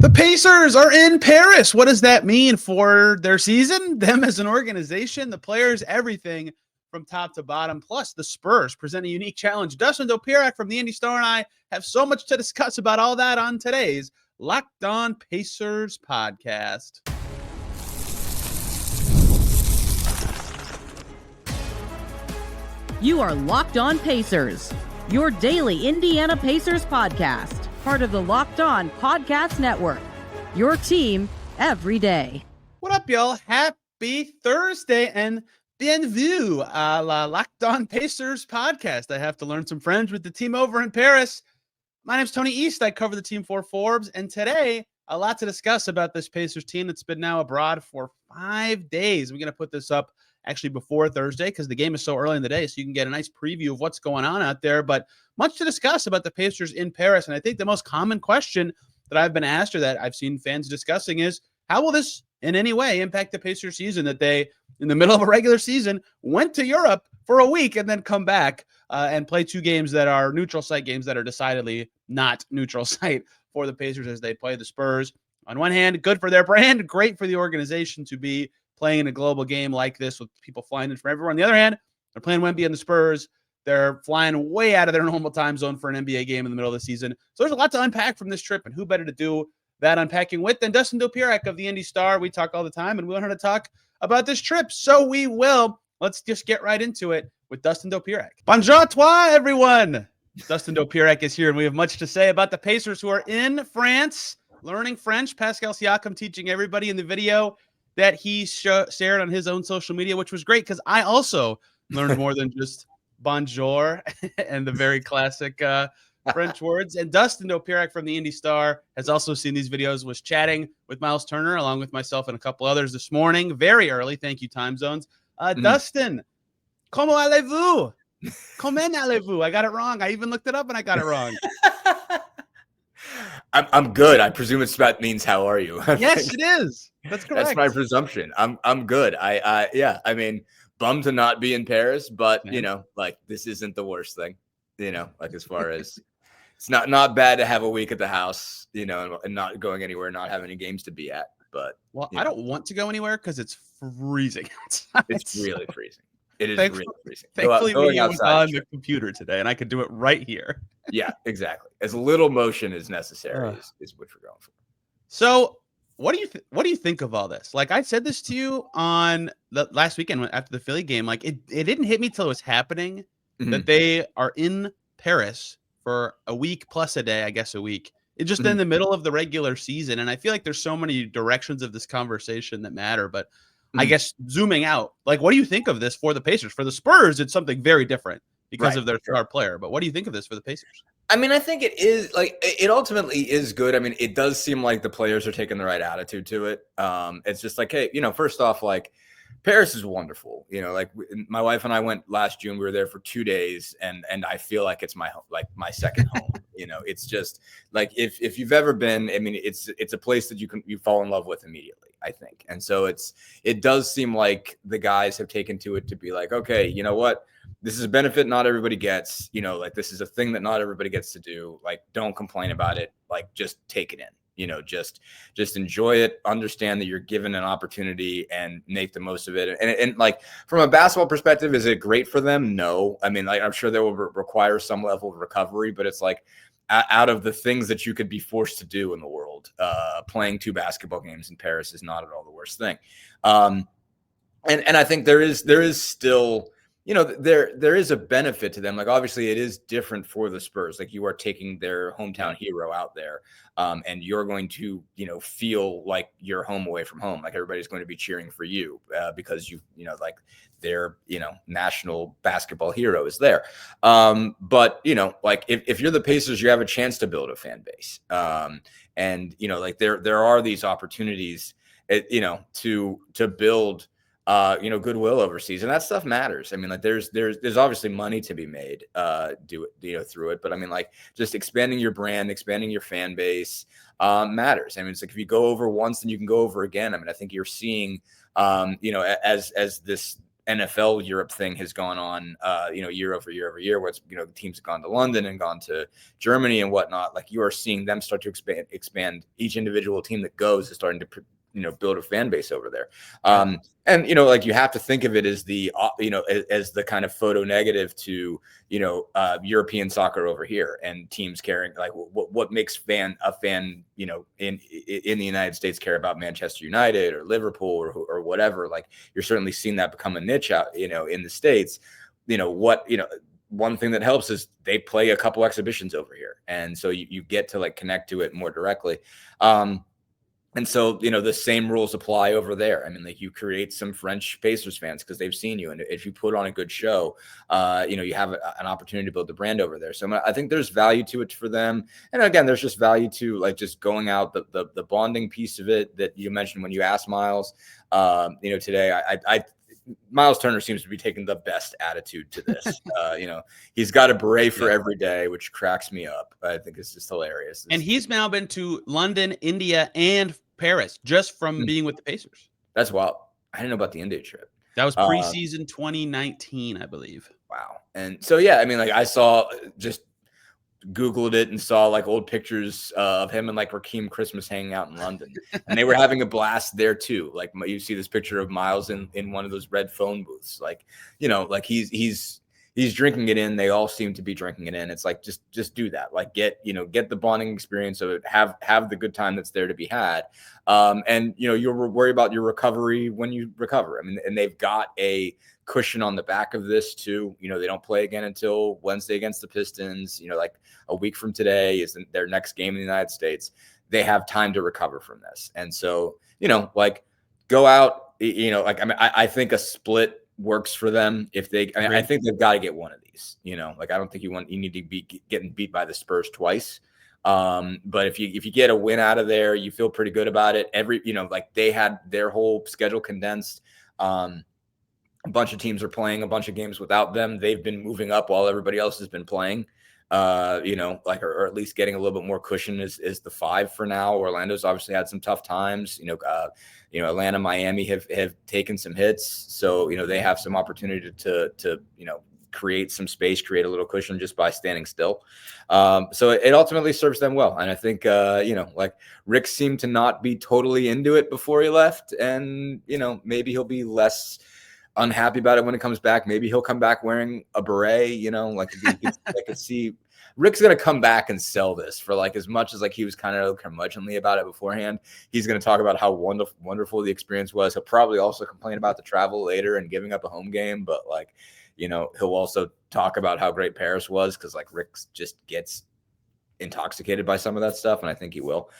The Pacers are in Paris. What does that mean for their season, them as an organization, the players, everything from top to bottom? Plus, the Spurs present a unique challenge. Dustin Dopirak from the Indy Star and I have so much to discuss about all that on today's Locked On Pacers podcast. You are Locked On Pacers, your daily Indiana Pacers podcast. Part of the Locked On Podcast Network, your team every day. What up, y'all? Happy Thursday and bienvenue à la Locked On Pacers podcast. I have to learn some French with the team over in Paris. My name's Tony East. I cover the team for Forbes, and today, a lot to discuss about this Pacers team that's been now abroad for 5 days. We're going to put this up actually before Thursday because the game is so early in the day, so you can get a nice preview of what's going on out there. But much to discuss about the Pacers in Paris. And I think the most common question that I've been asked or that I've seen fans discussing is, how will this in any way impact the Pacers season that they, in the middle of a regular season, went to Europe for a week and then come back and play 2 games that are neutral site games that are decidedly not neutral site for the Pacers as they play the Spurs. On one hand, good for their brand, great for the organization to be playing in a global game like this with people flying in from everywhere. On the other hand, they're playing Wemby and the Spurs. They're flying way out of their normal time zone for an NBA game in the middle of the season. So there's a lot to unpack from this trip, and who better to do that unpacking with than Dustin Dopirak of the Indy Star. We talk all the time, and we want her to talk about this trip, so we will. Let's just get right into it with Dustin Dopirak. Bonjour à toi, everyone. Dustin Dopirak is here, and we have much to say about the Pacers who are in France, learning French. Pascal Siakam teaching everybody in the video that he shared on his own social media, which was great because I also learned more than just bonjour and the very classic French words. And Dustin Dopirak from the Indy Star has also seen these videos, was chatting with Myles Turner along with myself and a couple others this morning, very early. Thank you, time zones. Dustin, comment allez-vous? Comment allez-vous? I got it wrong. I even looked it up and I got it wrong. I'm good. I presume that means how are you? Yes, it is. That's correct. That's my presumption. I'm good. I mean, bummed to not be in Paris, but you know, like this isn't the worst thing. You know, like as far as it's not bad to have a week at the house, you know, and not going anywhere, not having any games to be at. But I don't want to go anywhere because it's freezing outside. It's really freezing. It is really freezing. Thankfully, we was on the computer today, and I could do it right here. Yeah, exactly. As little motion as necessary is what we're going for. So, what do you think of all this? Like, I said this to you on the last weekend after the Philly game. Like, it didn't hit me till it was happening that they are in Paris for a week plus a day. I guess a week. It's just in the middle of the regular season, and I feel like there's so many directions of this conversation that matter, but. I guess zooming out, like, what do you think of this for the Pacers? For the Spurs, it's something very different because of their star player. But what do you think of this for the Pacers? I mean, I think it is like it ultimately is good. I mean, it does seem like the players are taking the right attitude to it. It's just like, hey, you know, first off, like Paris is wonderful. You know, like my wife and I went last June. We were there for 2 days, and I feel like it's my home, like my second home. You know, it's just like if you've ever been, I mean, it's a place that you fall in love with immediately, I think. And so it does seem like the guys have taken to it to be like, okay, you know what? This is a benefit not everybody gets, you know, like this is a thing that not everybody gets to do. Like, don't complain about it. Like, just take it in, you know, just enjoy it, understand that you're given an opportunity and make the most of it. And like from a basketball perspective, is it great for them? No. I mean, like, I'm sure they will require some level of recovery, but it's like, out of the things that you could be forced to do in the world, playing 2 basketball games in Paris is not at all the worst thing. And I think there is still, you know, there is a benefit to them. Like, obviously it is different for the Spurs. Like, you are taking their hometown hero out there, and you're going to, you know, feel like you're home away from home. Like, everybody's going to be cheering for you because you know, like their, you know, national basketball hero is there. But, you know, like if you're the Pacers, you have a chance to build a fan base. And, you know, like there are these opportunities, you know, to build, you know, goodwill overseas, and that stuff matters. I mean, like there's obviously money to be made, through it. But I mean, like just expanding your brand, expanding your fan base, matters. I mean, it's like if you go over once, then you can go over again. I mean, I think you're seeing, as NFL Europe thing has gone on, year over year over year, where it's, the teams have gone to London and gone to Germany and whatnot. Like, you are seeing them start to expand. Each individual team that goes is starting to build a fan base over there. And, like, you have to think of it as the, as the kind of photo negative to, European soccer over here, and teams caring, like, what makes a fan, in the United States care about Manchester United or Liverpool or whatever. Like, you're certainly seeing that become a niche out, in the States. One thing that helps is they play a couple exhibitions over here. And so you get to, like, connect to it more directly. And so, the same rules apply over there. I mean, like, you create some French Pacers fans because they've seen you. And if you put on a good show, you have an opportunity to build the brand over there. So I think there's value to it for them. And again, there's just value to, like, just going out, the bonding piece of it that you mentioned when you asked Myles, today. Myles Turner seems to be taking the best attitude to this. He's got a beret for every day, which cracks me up. I think it's just hilarious. And he's now been to London, India, and Paris just from being with the Pacers. That's wild. I didn't know about the India trip. That was preseason 2019, I believe. Wow. And so, yeah, I mean, like, I saw, just Googled it and saw, like, old pictures of him and, like, Rakeem Christmas hanging out in London, and they were having a blast there too. Like, you see this picture of Myles in one of those red phone booths, like, like he's drinking it in. They all seem to be drinking it in. It's like, just do that. Like, get the bonding experience of it, have the good time that's there to be had. And you'll worry about your recovery when you recover. I mean, and they've got a cushion on the back of this too. They don't play again until Wednesday against the Pistons. Like, a week from today is their next game in the United States. They have time to recover from this. And so, like, go out, like, I mean, I think a split works for them. If they, I think they've got to get one of these, like, I don't think you need to be getting beat by the Spurs twice. But if you get a win out of there, you feel pretty good about it. Like, they had their whole schedule condensed. A bunch of teams are playing a bunch of games without them. They've been moving up while everybody else has been playing, like, or at least getting a little bit more cushion is the 5 for now. Orlando's obviously had some tough times, Atlanta, Miami have taken some hits. So, they have some opportunity to create some space, create a little cushion just by standing still. So it ultimately serves them well. And I think, like, Rick seemed to not be totally into it before he left. And, maybe he'll be less unhappy about it when it comes back. Maybe he'll come back wearing a beret, like, I could see Rick's going to come back and sell this for, like, as much as, like, he was kind of curmudgeonly about it beforehand. He's going to talk about how wonderful the experience was. He'll probably also complain about the travel later and giving up a home game, but, like, he'll also talk about how great Paris was, because, like, Rick just gets intoxicated by some of that stuff, and I think he will.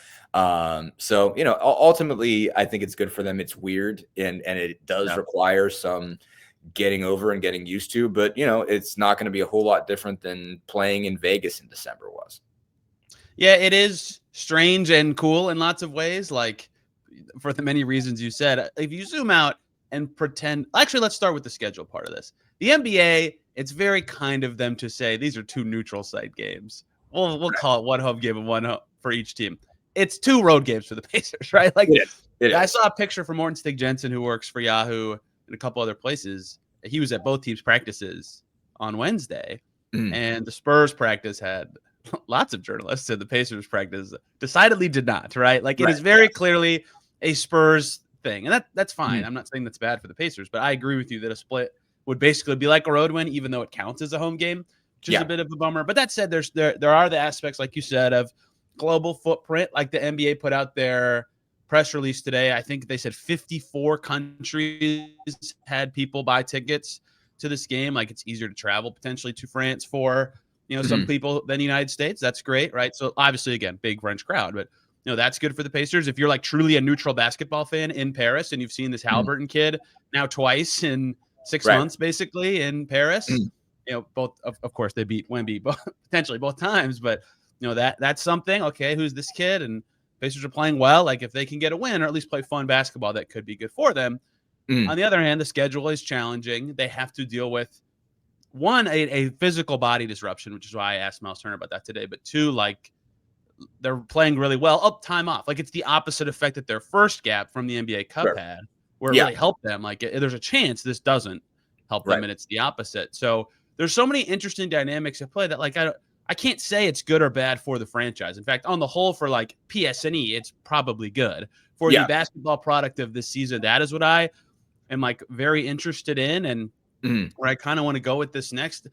So, ultimately, I think it's good for them. It's weird, and it does require some getting over and getting used to, but, it's not going to be a whole lot different than playing in Vegas in December was. Yeah, it is strange and cool in lots of ways, like, for the many reasons you said. If you zoom out and pretend, actually, let's start with the schedule part of this. The NBA, it's very kind of them to say these are 2 neutral site games. We'll call it 1 home game and 1 home for each team. It's 2 road games for the Pacers, right? Like, I saw a picture from Morten Stig Jensen, who works for Yahoo and a couple other places. He was at both teams' practices on Wednesday, and the Spurs practice had lots of journalists, and the Pacers practice decidedly did not, right? Like, it is very clearly a Spurs thing, and that's fine. I'm not saying that's bad for the Pacers, but I agree with you that a split would basically be like a road win, even though it counts as a home game, which is a bit of a bummer. But that said, there are the aspects, like you said, of global footprint. Like, the NBA put out their press release today. I think they said 54 countries had people buy tickets to this game. Like, it's easier to travel potentially to France for, some people than the United States. That's great, right? So obviously, again, big French crowd, but that's good for the Pacers. If you're, like, truly a neutral basketball fan in Paris, and you've seen this Haliburton kid now twice in 6 months, basically, in Paris, both, of course, they beat Wemby potentially both times, but that's something. Okay, who's this kid? And Pacers are playing well. Like, if they can get a win or at least play fun basketball, that could be good for them. On the other hand, the schedule is challenging. They have to deal with, 1, a physical body disruption, which is why I asked Myles Turner about that today. But 2, like, they're playing really well. Time off. Like, it's the opposite effect that their first gap from the NBA Cup had, where it really helped them. Like, there's a chance this doesn't. help them, Right. and it's the opposite. So there's so many interesting dynamics at play that like I can't say it's good or bad for the franchise. In fact, on the whole, for like PSNE, it's probably good for the Yeah. basketball product of this season. That is what I am like very interested in, and where I kind of want to go with this next.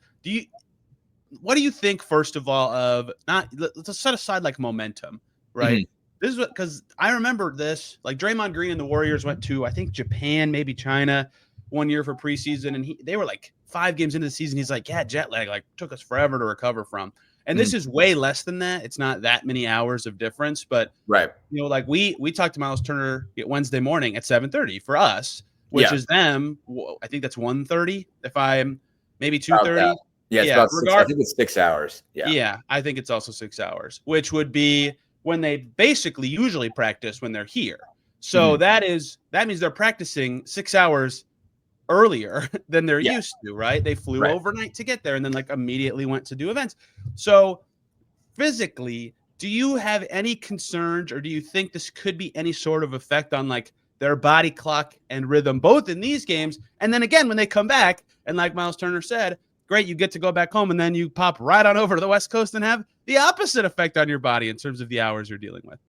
What do you think, first of all, of let's set aside like momentum, right? This is what, because I remember this, like Draymond Green and the Warriors went to, I think, Japan, maybe China one year for preseason. And they were like 5 games into the season. He's like, yeah, jet lag, like took us forever to recover from. And this is way less than that. It's not that many hours of difference, but Right. you know, like we talked to Myles Turner Wednesday morning at 7:30 for us, which is them. I think that's 1:30 if I'm maybe 2:30. Yeah, it's about 6. I think it's 6 hours. Yeah, I think it's also 6 hours, which would be when they basically usually practice when they're here. So that means they're practicing 6 hours earlier than they're used to, right? They flew overnight to get there and then like immediately went to do events. So physically, do you have any concerns, or do you think this could be any sort of effect on like their body clock and rhythm, both in these games and then again when they come back? And like Myles Turner said, great, you get to go back home and then you pop right on over to the West Coast and have the opposite effect on your body in terms of the hours you're dealing with.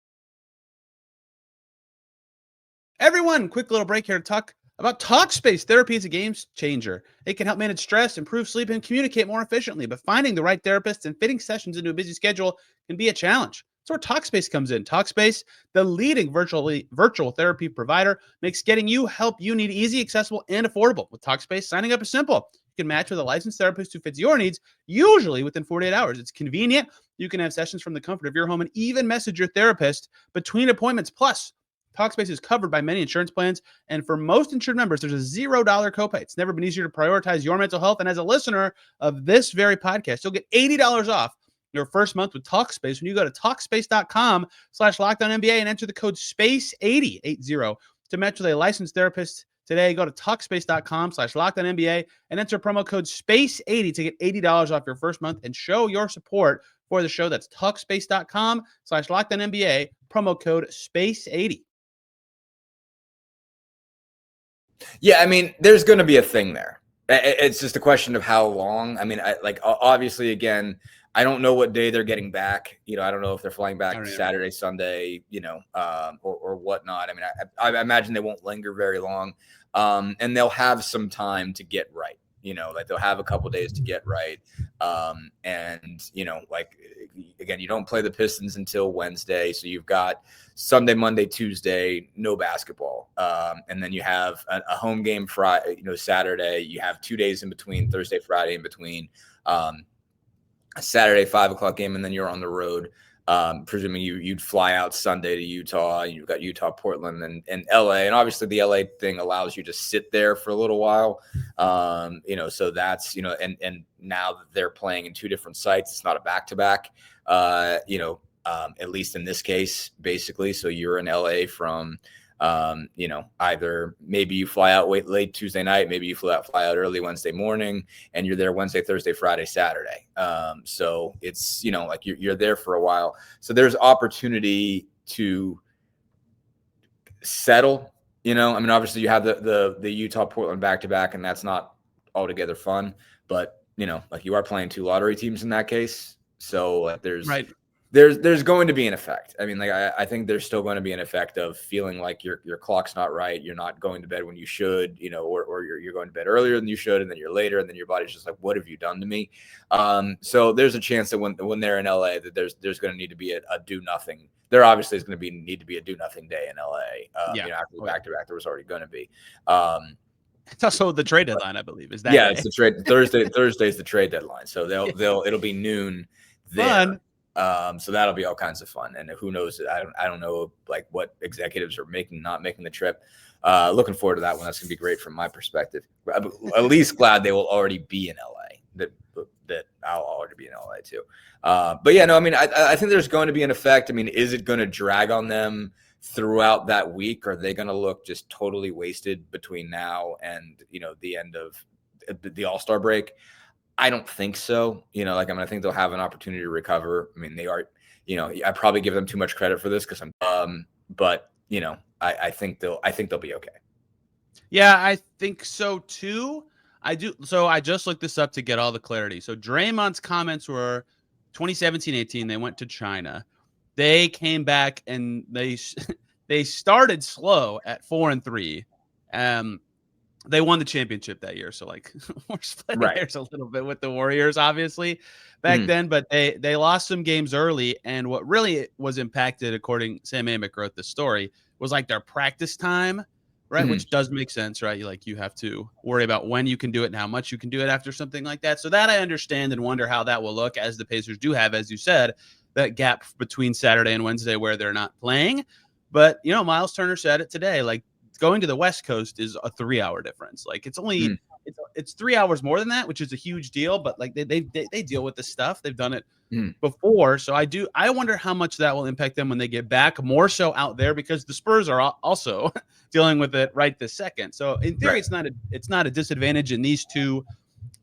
Everyone, quick little break here to talk about TalkSpace. Therapy is a game changer. It can help manage stress, improve sleep, and communicate more efficiently. But finding the right therapist and fitting sessions into a busy schedule can be a challenge. That's where TalkSpace comes in. TalkSpace, the leading virtual therapy provider, makes getting you help you need easy, accessible, and affordable. With TalkSpace, signing up is simple. You can match with a licensed therapist who fits your needs, usually within 48 hours. It's convenient. You can have sessions from the comfort of your home and even message your therapist between appointments. Plus, TalkSpace is covered by many insurance plans, and for most insured members, there's a $0 copay. It's never been easier to prioritize your mental health, and as a listener of this very podcast, you'll get $80 off your first month with TalkSpace when you go to TalkSpace.com/LockedOnNBA and enter the code SPACE80 to match with a licensed therapist today. Go to TalkSpace.com/LockedOnNBA and enter promo code SPACE80 to get $80 off your first month and show your support for the show. That's TalkSpace.com/LockedOnNBA, promo code SPACE80. Yeah, I mean, there's going to be a thing there. It's just a question of how long. I mean, obviously, again, I don't know what day they're getting back. You know, I don't know if they're flying back Saturday, Sunday, you know, or whatnot. I mean, I imagine they won't linger very long, and they'll have some time to get right. You know, like they'll have a couple days to get right. And, you know, like, again, you don't play the Pistons until Wednesday. So you've got Sunday, Monday, Tuesday, no basketball. And then you have a home game Friday, you know, Saturday. You have 2 days in between, Thursday, Friday in between, a Saturday 5 o'clock game. And then you're on the road. Presuming you'd fly out Sunday to Utah, and you've got Utah, Portland, and LA. And obviously the LA thing allows you to sit there for a little while. You know, so that's, you know, and now that they're playing in 2 different sites, it's not a back-to-back, you know, at least in this case, basically. So you're in LA from, you know, either maybe you fly out late Tuesday night, maybe you fly out early Wednesday morning, and you're there Wednesday, Thursday, Friday, Saturday. So it's, you know, like you're there for a while. So there's opportunity to settle, you know. I mean, obviously you have the Utah Portland back-to-back, and that's not altogether fun, but you know, like you are playing 2 lottery teams in that case. So like there's going to be an effect. I mean, like I think there's still going to be an effect of feeling like your clock's not right. You're not going to bed when you should, you know, or you're going to bed earlier than you should, and then you're later, and then your body's just like, what have you done to me? So there's a chance that when they're in LA, that there's going to need to be a do nothing. There obviously is going to need to be a do nothing day in LA. You know, after the back-to-back, there was already going to be. It's also the trade deadline, I believe. Is that day. It's the trade Thursday's the trade deadline. So it'll be noon there. Fun. So that'll be all kinds of fun. And who knows? I don't know like what executives are not making the trip. Looking forward to that one. That's gonna be great from my perspective. At least glad they will already be in LA. That I'll already be in LA too. But yeah, no, I mean, I think there's going to be an effect. I mean, is it going to drag on them throughout that week? Are they going to look just totally wasted between now and, you know, the end of the All-Star break? I don't think so. You know, like, I mean, I think they'll have an opportunity to recover. I mean, they are, you know, I probably give them too much credit for this because but you know, I think they'll be okay. Yeah, I think so too. I do. So I just looked this up to get all the clarity. So Draymond's comments were 2017-18. They went to China. They came back and they started slow at 4-3. They won the championship that year. So like we're splitting hairs a little bit with the Warriors, obviously back then, but they lost some games early. And what really was impacted, according Sam Amick wrote this story, was like their practice time. Right. Which does make sense, right? You have to worry about when you can do it and how much you can do it after something like that. So that I understand and wonder how that will look, as the Pacers do have, as you said, that gap between Saturday and Wednesday where they're not playing. But, Myles Turner said it today, like going to the West Coast is a 3-hour difference. Like it's only it's 3 hours more than that, which is a huge deal. But like they deal with this stuff. They've done it before. So I wonder how much that will impact them when they get back, more so out there, because the Spurs are also dealing with it right this second. So in theory, it's not a disadvantage in these two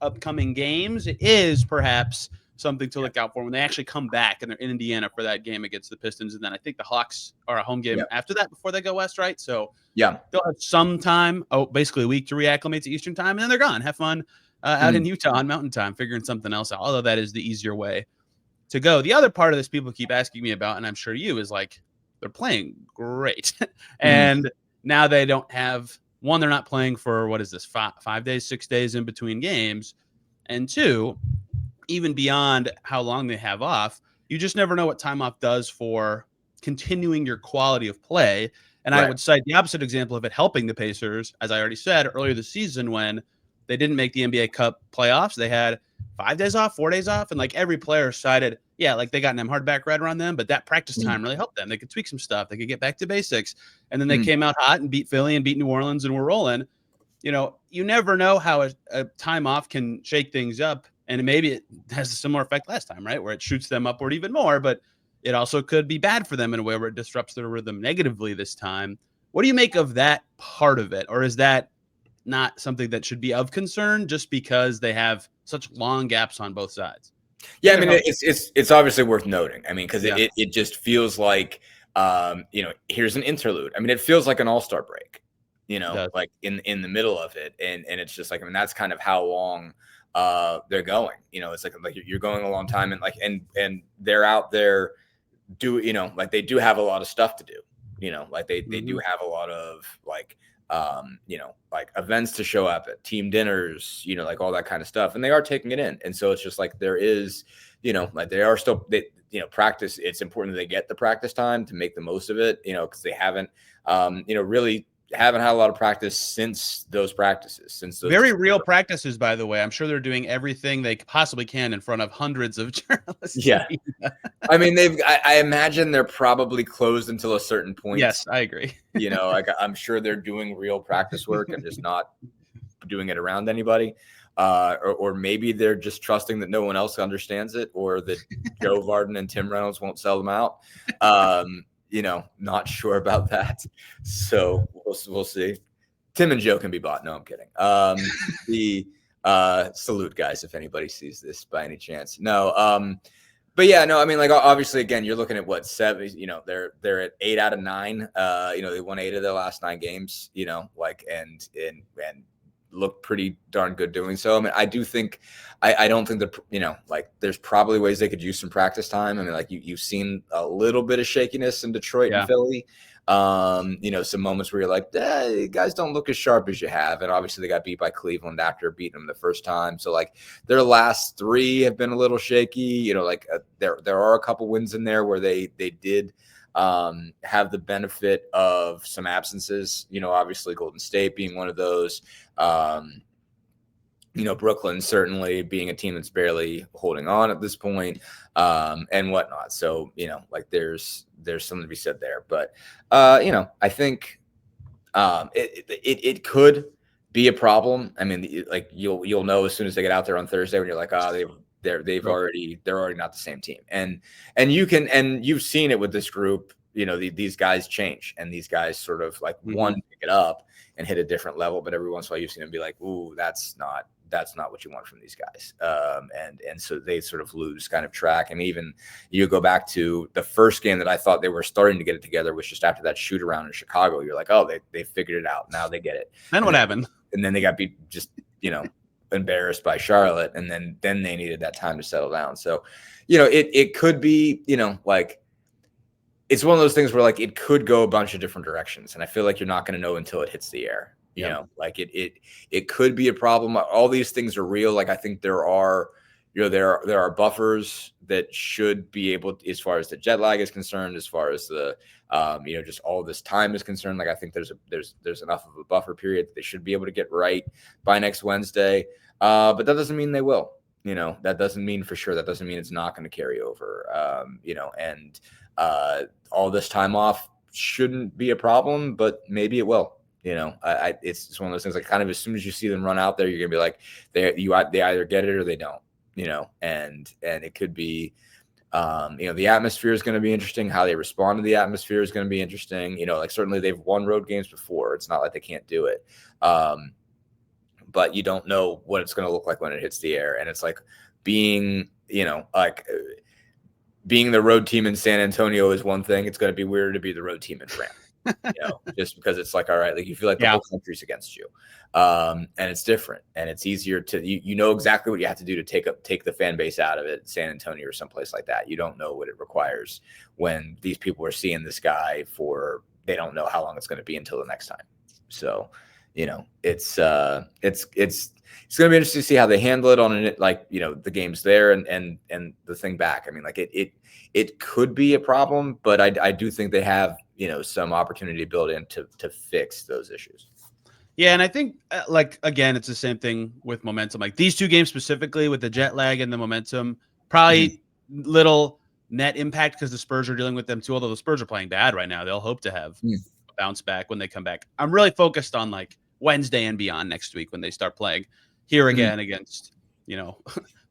upcoming games. It is perhaps something to look out for when they actually come back and they're in Indiana for that game against the Pistons. And then I think the Hawks are a home game after that before they go west, right? So they'll have some time, basically a week to reacclimate to Eastern time, and then they're gone. Have fun out in Utah on Mountain Time, figuring something else out, although that is the easier way to go. The other part of this people keep asking me about, and I'm sure you, is like they're playing great. And now they don't have, one, they're not playing for, what is this, 5 days, 6 days in between games. And two, even beyond how long they have off, you just never know what time off does for continuing your quality of play. And I would cite the opposite example of it helping the Pacers, as I already said earlier this season, when they didn't make the NBA Cup playoffs. They had 5 days off, 4 days off, and like every player cited, like they got Nembhard back right around them, but that practice time really helped them. They could tweak some stuff. They could get back to basics. And then they came out hot and beat Philly and beat New Orleans and were rolling. You never know how a time off can shake things up. And maybe it has a similar effect last time, right? Where it shoots them upward even more, but it also could be bad for them in a way where it disrupts their rhythm negatively this time. What do you make of that part of it? Or is that not something that should be of concern just because they have such long gaps on both sides? Yeah, I mean, it's obviously worth noting. I mean, because it just feels like, here's an interlude. I mean, it feels like an all-star break, like in the middle of it. And it's just like, I mean, that's kind of how long they're going. It's like you're going a long time, and like and they're out there they do have a lot of stuff to do. Like they do have a lot of like like events to show up at, team dinners, like all that kind of stuff, and they are taking it in. And so it's just like there is, like they are still practice. It's important that they get the practice time to make the most of it, because they haven't really haven't had a lot of practice since those very real practices, by the way. I'm sure they're doing everything they possibly can in front of hundreds of journalists. I mean, I imagine they're probably closed until a certain point. Yes, I agree. Like I'm sure they're doing real practice work and just not doing it around anybody. Or maybe they're just trusting that no one else understands it, or that Joe Varden and Tim Reynolds won't sell them out. Not sure about that. So we'll see. Tim and Joe can be bought. No, I'm kidding. Salute, guys, if anybody sees this by any chance. No. But yeah, no, I mean, like, obviously, again, you're looking at what, 7, they're at 8 out of 9. They won 8 of their last 9 games, and look pretty darn good doing so. I mean, I do think, I don't think that, there's probably ways they could use some practice time. I mean, like you've seen a little bit of shakiness in Detroit and Philly. Some moments where you're like, you guys don't look as sharp as you have. And obviously they got beat by Cleveland after beating them the first time. So like their last 3 have been a little shaky, there are a couple wins in there where they did have the benefit of some absences, obviously Golden State being one of those, Brooklyn certainly being a team that's barely holding on at this point, and whatnot. So, there's something to be said there, but, I think, it could be a problem. I mean, like you'll know as soon as they get out there on Thursday when you're like, they're already not the same team. And you've seen it with this group, these guys change, and these guys sort of like one pick it up and hit a different level. But every once in a while you've seen them be like, ooh, that's not what you want from these guys. And so they sort of lose kind of track. And even you go back to the first game that I thought they were starting to get it together was just after that shoot around in Chicago. You're like, oh, they figured it out. Now they get it. Then what happened? And then they got beat just, embarrassed by Charlotte, and then they needed that time to settle down. So, it could be, like, it's one of those things where like it could go a bunch of different directions, and I feel like you're not going to know until it hits the air. Like it could be a problem. All these things are real. Like I think there are buffers that should be able to, as far as the jet lag is concerned, as far as the just all this time is concerned. Like I think there's enough of a buffer period that they should be able to get right by next Wednesday. But that doesn't mean they will. That doesn't mean for sure. That doesn't mean it's not going to carry over. And all this time off shouldn't be a problem, but maybe it will. It's one of those things. Like kind of as soon as you see them run out there, you're gonna be like, they either get it or they don't. And it could be, the atmosphere is going to be interesting. How they respond to the atmosphere is going to be interesting. Like certainly they've won road games before. It's not like they can't do it. But you don't know what it's going to look like when it hits the air. And it's like being the road team in San Antonio is one thing. It's going to be weird to be the road team in France. Just because it's like, all right, like you feel like the whole country's against you. And it's different, and it's easier to, you know exactly what you have to do to take the fan base out of it, San Antonio or someplace like that. You don't know what it requires when these people are seeing this guy they don't know how long it's going to be until the next time. So, it's going to be interesting to see how they handle it on it. Like, the game's there and the thing back. I mean, like it could be a problem, but I do think they have, some opportunity built in to fix those issues. Yeah. And I think again, it's the same thing with momentum, like these two games specifically with the jet lag and the momentum, probably little net impact because the Spurs are dealing with them too. Although the Spurs are playing bad right now, they'll hope to have a bounce back when they come back. I'm really focused on like Wednesday and beyond next week when they start playing here again against,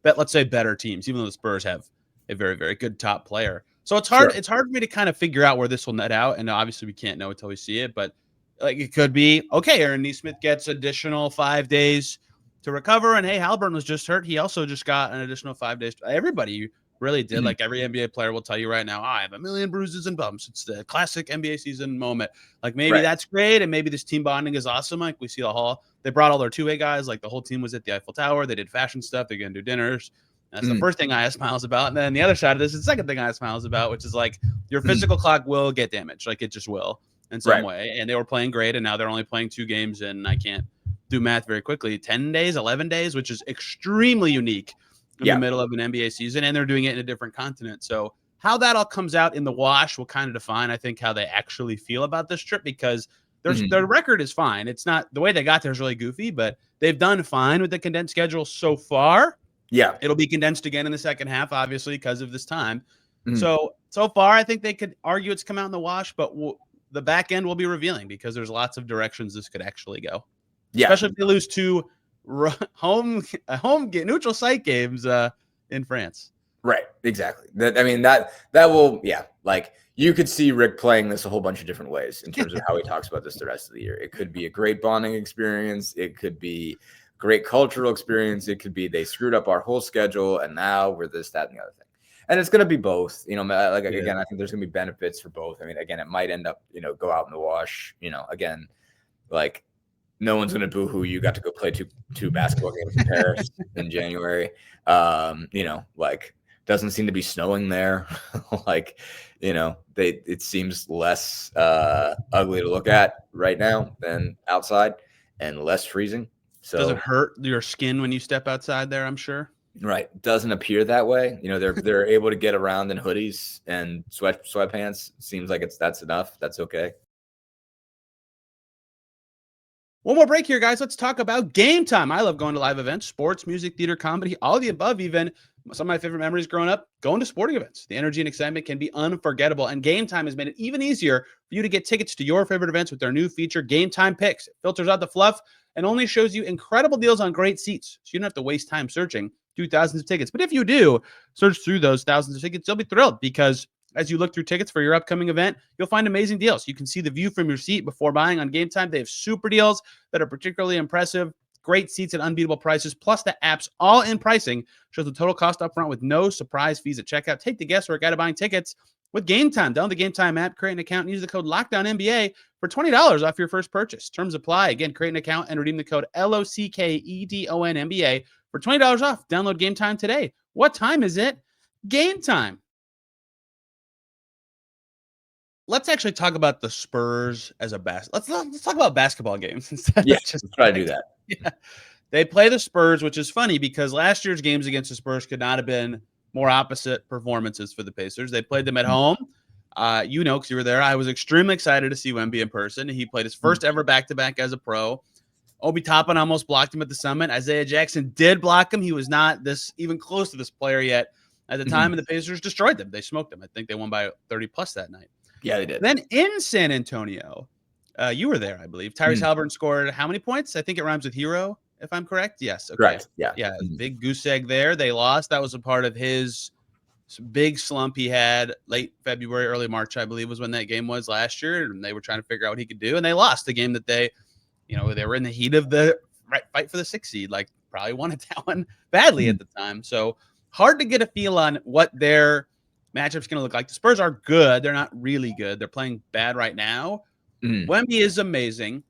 let's say better teams, even though the Spurs have a very, very good top player. So it's hard. Sure. It's hard for me to kind of figure out where this will net out. And obviously we can't know until we see it, but like it could be, okay, Aaron Nesmith gets additional 5 days to recover. And hey, Haliburton was just hurt. He also just got an additional 5 days. Everybody really did. Like every NBA player will tell you right now, I have a million bruises and bumps. It's the classic NBA season moment. Like maybe that's great. And maybe this team bonding is awesome. Like we see the hall. They brought all their two-way guys. Like the whole team was at the Eiffel Tower. They did fashion stuff. They're going to do dinners. That's the first thing I asked Myles about. And then the other side of this is the second thing I asked Myles about, which is like your physical clock will get damaged. Like it just will in some way. And they were playing great. And now they're only playing 2 games. And I can't do math very quickly. 10 days, 11 days, which is extremely unique in the middle of an NBA season. And they're doing it in a different continent. So how that all comes out in the wash will kind of define, I think, how they actually feel about this trip, because their record is fine. It's not the way they got there is really goofy, but they've done fine with the condensed schedule so far. Yeah, it'll be condensed again in the second half, obviously, because of this time. So far, I think they could argue it's come out in the wash, but the back end will be revealing because there's lots of directions this could actually go. Yeah, especially if they lose 2 neutral site games in France. Right, exactly. That will, like you could see Rick playing this a whole bunch of different ways in terms of how he talks about this the rest of the year. It could be a great bonding experience. It could be great cultural experience. It could be they screwed up our whole schedule and now we're this, that, and the other thing. And it's going to be both. Again, I think there's going to be benefits for both. I mean, again, it might end up, go out in the wash. Again, like no one's going to boo-hoo. You got to go play two basketball games in Paris in January. Like doesn't seem to be snowing there. Like, it seems less ugly to look at right now than outside and less freezing. So does it hurt your skin when you step outside there? I'm sure. Right. Doesn't appear that way. They're able to get around in hoodies and sweatpants. Seems like that's enough. That's okay. One more break here, guys. Let's talk about Game Time. I love going to live events, sports, music, theater, comedy, all the above even. Some of my favorite memories growing up, going to sporting events. The energy and excitement can be unforgettable, and Game Time has made it even easier for you to get tickets to your favorite events with their new feature, Game Time Picks. It filters out the fluff and only shows you incredible deals on great seats, so you don't have to waste time searching through thousands of tickets. But if you do search through those thousands of tickets, you'll be thrilled, because as you look through tickets for your upcoming event, you'll find amazing deals. You can see the view from your seat before buying on Game Time. They have super deals that are particularly impressive, great seats at unbeatable prices, plus the app's all-in pricing shows the total cost up front with no surprise fees at checkout. Take the guesswork out of buying tickets with Game Time. Download the Game Time app, create an account, and use the code LOCKDOWNNBA for $20 off your first purchase. Terms apply. Again, create an account and redeem the code LOCKEDONNBA for $20 off. Download Gametime today. What time is it? Gametime. Let's actually talk about the Spurs as a let's talk about basketball games instead. Yeah, let's try to do that. Yeah. They play the Spurs, which is funny because last year's games against the Spurs could not have been more opposite performances for the Pacers. They played them at home. Because you were there. I was extremely excited to see Wemby in person. He played his first ever back-to-back as a pro. Obi Toppin almost blocked him at the Summit. Isaiah Jackson did block him. He was not even close to this player yet at the time, and the Pacers destroyed them. They smoked them. I think they won by 30-plus that night. Yeah, they did. Then in San Antonio, you were there, I believe. Tyrese Haliburton scored how many points? I think it rhymes with hero, if I'm correct. Yes. Okay. Correct. Yeah. Yeah. Big goose egg there. They lost. That was a part of his big slump he had late February, early March, I believe, was when that game was last year. And they were trying to figure out what he could do. And they lost the game that they were in the heat of the fight for the 6th seed, like probably wanted that one badly at the time. So hard to get a feel on what their matchup's going to look like. The Spurs are good. They're not really good. They're playing bad right now. Wemby is amazing.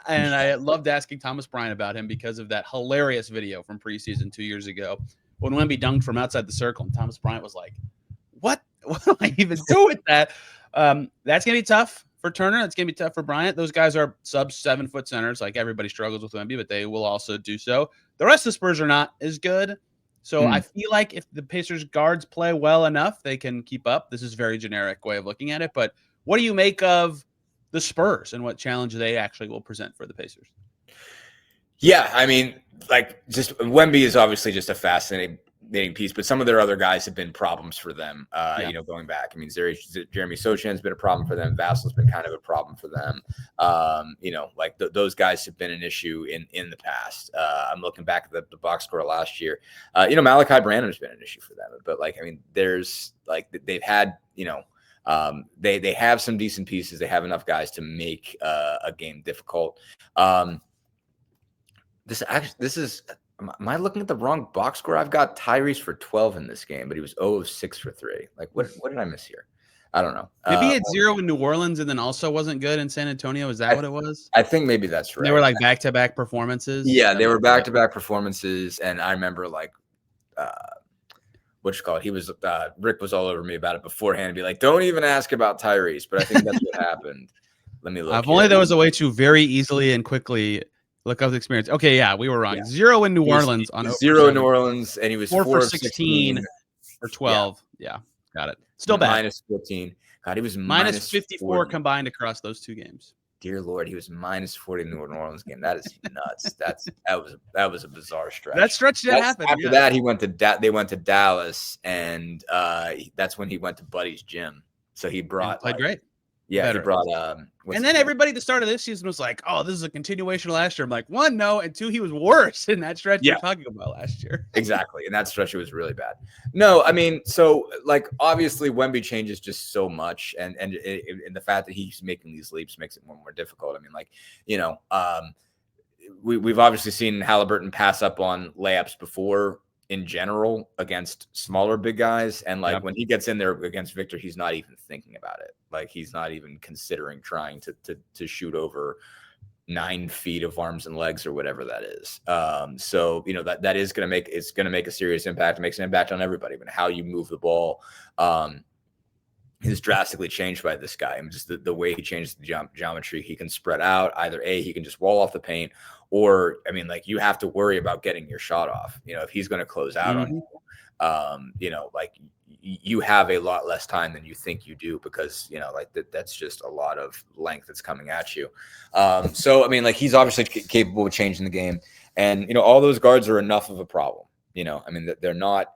And I loved asking Thomas Bryant about him because of that hilarious video from preseason 2 years ago when Wemby dunked from outside the circle. And Thomas Bryant was like, what do I even do with that? That's going to be tough for Turner. It's going to be tough for Bryant. Those guys are sub 7-foot centers. Like everybody struggles with Wemby, but they will also do so. The rest of the Spurs are not as good. So I feel like if the Pacers guards play well enough, they can keep up. This is a very generic way of looking at it. But what do you make of the Spurs and what challenge they actually will present for the Pacers? Yeah, I mean, just Wemby is obviously just a fascinating piece, but some of their other guys have been problems for them, going back. I mean, Jeremy Sochan's been a problem for them. Vassal's been kind of a problem for them. Those guys have been an issue in the past. I'm looking back at the box score last year. Malachi Branham's been an issue for them. But, there's, they've had, they have some decent pieces. They have enough guys to make a game difficult. This is – am I looking at the wrong box score? I've got Tyrese for 12 in this game, but he was 0 of 6 for 3. What did I miss here? I don't know. Maybe he had 0 in New Orleans and then also wasn't good in San Antonio. Is that what it was? I think maybe that's right. They were back-to-back performances. Yeah, they were back-to-back performances, and I remember he was Rick was all over me about it beforehand. Be like, don't even ask about Tyrese, but I think that's what happened. Let me look. If only there was a way to very easily and quickly look up the experience. Okay, yeah, we were wrong. Yeah. 0 in New Orleans on 0 in New Orleans, and he was 4 for 16 or 12. Yeah, got it. Still bad. Minus 14. God, he was minus 54 40. Combined across those two games. Dear Lord, he was minus 40 in the New Orleans game. That is nuts. that was a bizarre stretch. That stretch did happen. After that, they went to Dallas, and that's when he went to Buddy's gym. So he brought played great. Yeah, better. He brought and then everybody at the start of this season was like, "Oh, this is a continuation of last year." I'm like, 1, no, and 2, he was worse in that stretch you're talking about last year. Exactly, in that stretch it was really bad. No, I mean, so obviously Wemby changes just so much, and the fact that he's making these leaps makes it more difficult. I mean, we've obviously seen Haliburton pass up on layups before. In general, against smaller big guys, and when he gets in there against Victor, he's not even thinking about it. He's not even considering trying to shoot over 9 feet of arms and legs or whatever that is. So that is going to make a serious impact. It makes an impact on everybody. But how you move the ball is drastically changed by this guy. I mean, just the way he changed the geometry. He can spread out. Either he can just wall off the paint. Or, I mean, you have to worry about getting your shot off. If he's going to close out on you, you have a lot less time than you think you do because, that's just a lot of length that's coming at you. So, I mean, he's obviously capable of changing the game. And, all those guards are enough of a problem. I mean, they're not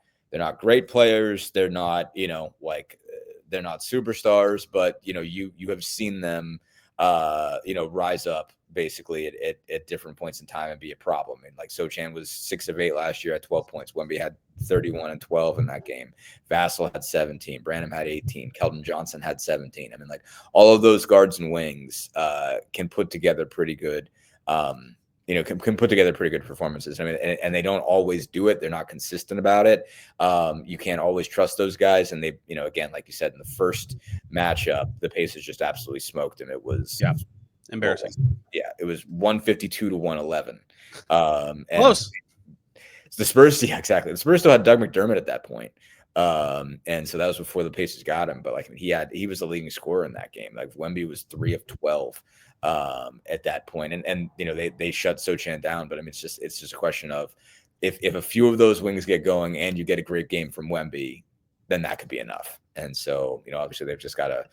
great players. They're not, they're not superstars, but, you have seen them, rise up basically at different points in time and be a problem. And Sochan was 6 of 8 last year at 12 points. Wemby had 31 and 12 in that game. Vassell had 17. Branham had 18. Keldon Johnson had 17. I mean, all of those guards and wings can put together pretty good can put together pretty good performances. I mean, and they don't always do it. They're not consistent about it. You can't always trust those guys. And they, again, like you said, in the first matchup, the Pacers just absolutely smoked them. It was embarrassing. It was 152 to 111. And close. The Spurs, exactly. The Spurs still had Doug McDermott at that point. And so that was before the Pacers got him. But like he was the leading scorer in that game. Like Wemby was 3 of 12 at that point. And they shut Sochan down. But I mean, it's just a question of if a few of those wings get going and you get a great game from Wemby, then that could be enough. And so, obviously they've just got to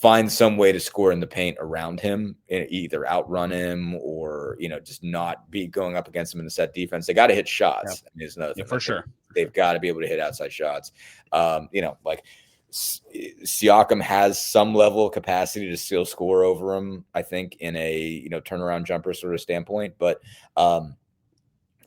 find some way to score in the paint around him, either outrun him or, just not be going up against him in the set defense. They got to hit shots. I mean, there's another thing for sure. They've got to be able to hit outside shots. Siakam has some level of capacity to still score over him, I think, in a, turnaround jumper sort of standpoint. But,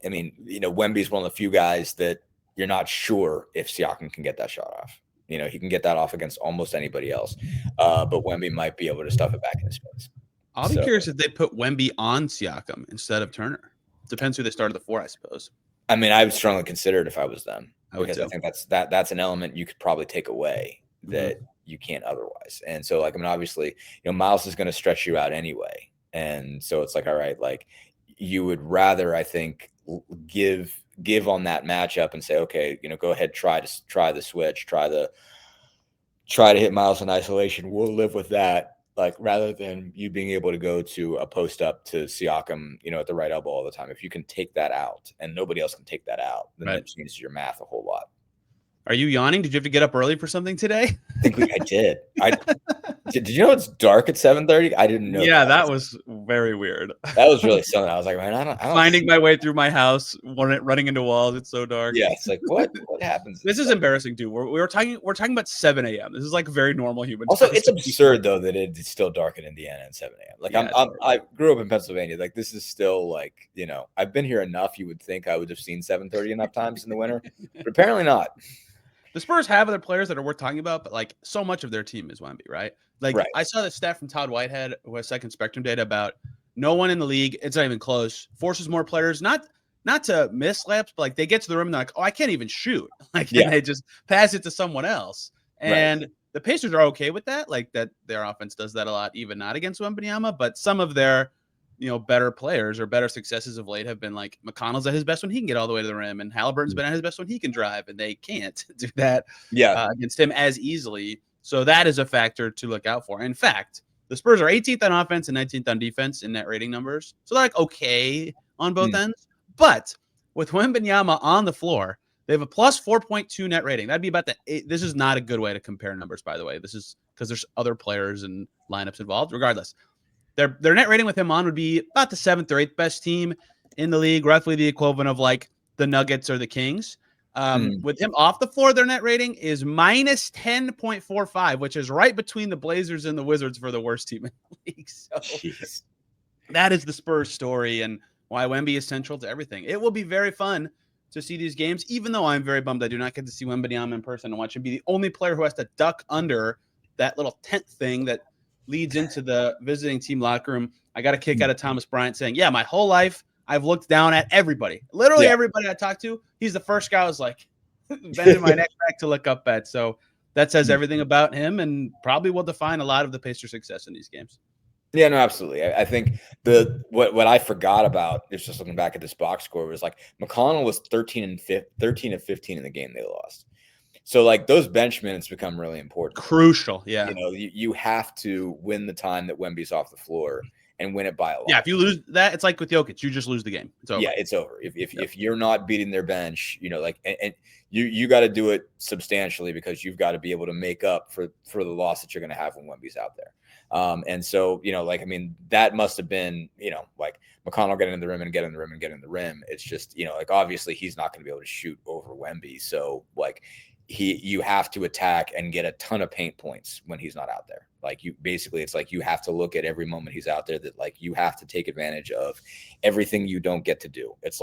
Wemby's one of the few guys that you're not sure if Siakam can get that shot off. He can get that off against almost anybody else. But Wemby might be able to stuff it back in his face. I'll be curious if they put Wemby on Siakam instead of Turner. Depends who they started the 4, I suppose. I mean, I would strongly consider it if I was them, because I think that's an element you could probably take away that you can't otherwise. And so, obviously, Myles is going to stretch you out anyway. And so it's all right, you would rather, I think, give on that matchup and say, okay, go ahead, try the switch, try to hit Myles in isolation. We'll live with that. Rather than you being able to go to a post up to Siakam, at the right elbow all the time. If you can take that out and nobody else can take that out, then that changes your math a whole lot. Are you yawning? Did you have to get up early for something today? I think I did. Did you know it's dark at 7:30? I didn't know. Yeah, that was very weird. That was really something. I was like, man, I don't finding my way through my house, running into walls. It's so dark. Yeah, it's what happens? This is embarrassing, dude. We're talking about 7 a.m. This is very normal human. Also, it's absurd though that it's still dark in Indiana at 7 a.m. I grew up in Pennsylvania. This is still I've been here enough. You would think I would have seen 7:30 enough times in the winter, but apparently not. The Spurs have other players that are worth talking about, but so much of their team is Wemby, right? I saw this stat from Todd Whitehead, who has Second Spectrum data, about no one in the league, it's not even close, forces more players not to miss layups, but they get to the rim and they're I can't even shoot. And they just pass it to someone else. And the Pacers are okay with that, that their offense does that a lot, even not against Wembanyama, but some of their better players or better successes of late have been McConnell's at his best when he can get all the way to the rim, and Haliburton's been at his best when he can drive, and they can't do that against him as easily. So that is a factor to look out for. In fact, the Spurs are 18th on offense and 19th on defense in net rating numbers. So they're okay on both ends. But with Wembanyama on the floor, they have a plus 4.2 net rating. That'd be about this is not a good way to compare numbers, by the way. This is because there's other players and lineups involved. Regardless, their net rating with him on would be about the 7th or 8th best team in the league, roughly the equivalent of the Nuggets or the Kings. With him off the floor, their net rating is minus 10.45, which is right between the Blazers and the Wizards for the worst team in the league. So that is the Spurs story and why Wemby is central to everything. It will be very fun to see these games, even though I'm very bummed I do not get to see Wembanyama in person and watch him be the only player who has to duck under that little tent thing that leads into the visiting team locker room. I got a kick out of Thomas Bryant saying, yeah, my whole life I've looked down at everybody. Literally everybody I talked to. He's the first guy I was bending my neck back to look up at. So that says everything about him and probably will define a lot of the Pacers' success in these games. Yeah, no, absolutely. I think what I forgot about, just looking back at this box score, was McConnell was 13 of 15 in the game they lost. So those bench minutes become really important. Crucial. Yeah. You have to win the time that Wemby's off the floor and win it by a lot. Yeah. If you lose that, it's like with Jokic, you just lose the game. It's over. Yeah, it's over. If you're not beating their bench, and you got to do it substantially because you've got to be able to make up for the loss that you're going to have when Wemby's out there. And so, that must have been, McConnell getting in the rim and getting in the rim and getting in the rim. It's just, obviously he's not going to be able to shoot over Wemby. So you have to attack and get a ton of paint points when he's not out there. It's you have to look at every moment he's out there that you have to take advantage of everything you don't get to do. It's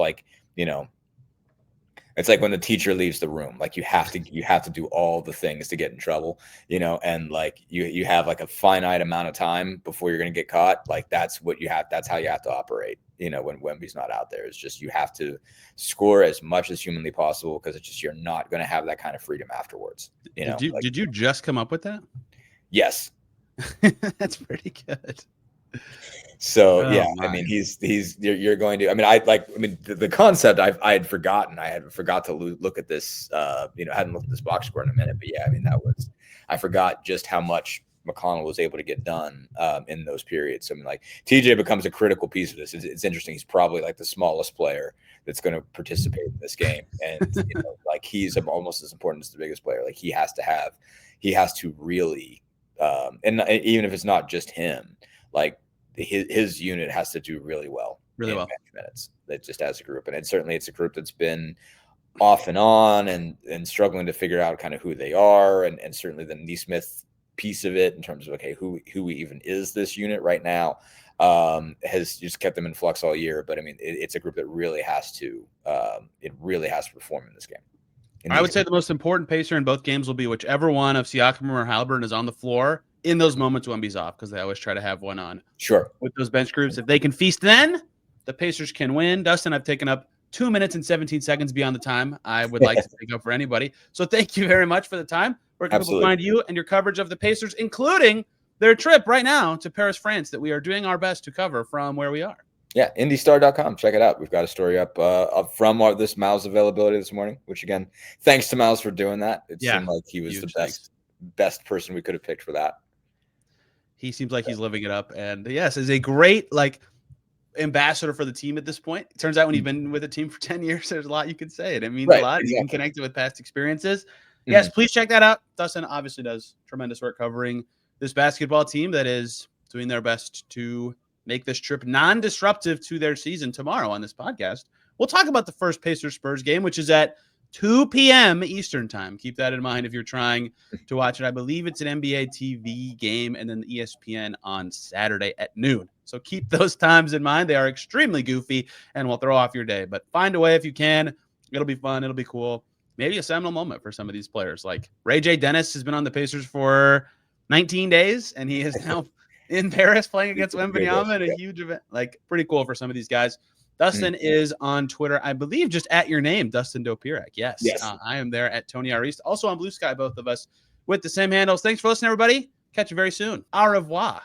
It's like when the teacher leaves the room, like you have to do all the things to get in trouble, and like you have like a finite amount of time before you're going to get caught. Like that's how you have to operate. When Wemby's not out there, it's just, you have to score as much as humanly possible, because it's just, you're not going to have that kind of freedom afterwards. Did you just come up with that? Yes. That's pretty good. So yeah, I mean, you're going to, I mean, the concept I had forgotten. I had forgot to look at this, hadn't looked at this box score in a minute, but yeah, I mean, I forgot just how much McConnell was able to get done in those periods. I mean, like, TJ becomes a critical piece of this. It's interesting. He's probably like the smallest player that's going to participate in this game. And, like, he's almost as important as the biggest player. Like, he has to really, and even if it's not just him, like, his unit has to do really well match minutes. That just as a group, and it's a group that's been off and on and struggling to figure out kind of who they are, and certainly the Nesmith piece of it in terms of, okay, who even is this unit right now, has just kept them in flux all year. But I mean, it's a group that really has to perform in this game. I would say the most important pacer in both games will be whichever one of Siakam or Haliburton is on the floor in those moments when Wemby's off, because they always try to have one on. Sure. With those bench groups, if they can feast, then the Pacers can win. Dustin, I've taken up 2 minutes and 17 seconds beyond the time I would like to take up for anybody. So thank you very much for the time. Where can people find you and your coverage of the Pacers, including their trip right now to Paris, France, that we are doing our best to cover from where we are? Yeah, IndyStar.com. Check it out. We've got a story up from this Myles availability this morning, which, again, thanks to Myles for doing that. It seemed like he was the best person we could have picked for that. He seems like he's living it up. And yes, is a great ambassador for the team at this point. It turns out when you've been with a team for 10 years, there's a lot you can say. It means a lot. Exactly. You can connect it with past experiences. Yes, please check that out. Dustin obviously does tremendous work covering this basketball team that is doing their best to make this trip non-disruptive to their season. Tomorrow on this podcast, we'll talk about the first Pacers Spurs game, which is at 2 p.m. Eastern time. Keep that in mind if you're trying to watch it. I believe it's an NBA TV game, and then the ESPN on Saturday at noon. So keep those times in mind. They are extremely goofy and will throw off your day. But find a way if you can. It'll be fun. It'll be cool. Maybe a seminal moment for some of these players. Like Ray J. Dennis has been on the Pacers for 19 days, and he is now in Paris playing against Wembanyama in a huge event. Like, pretty cool for some of these guys. Dustin is on Twitter, I believe, just at your name, Dustin Dopirak. Yes. I am there at Tony R. East. Also on Blue Sky, both of us with the same handles. Thanks for listening, everybody. Catch you very soon. Au revoir.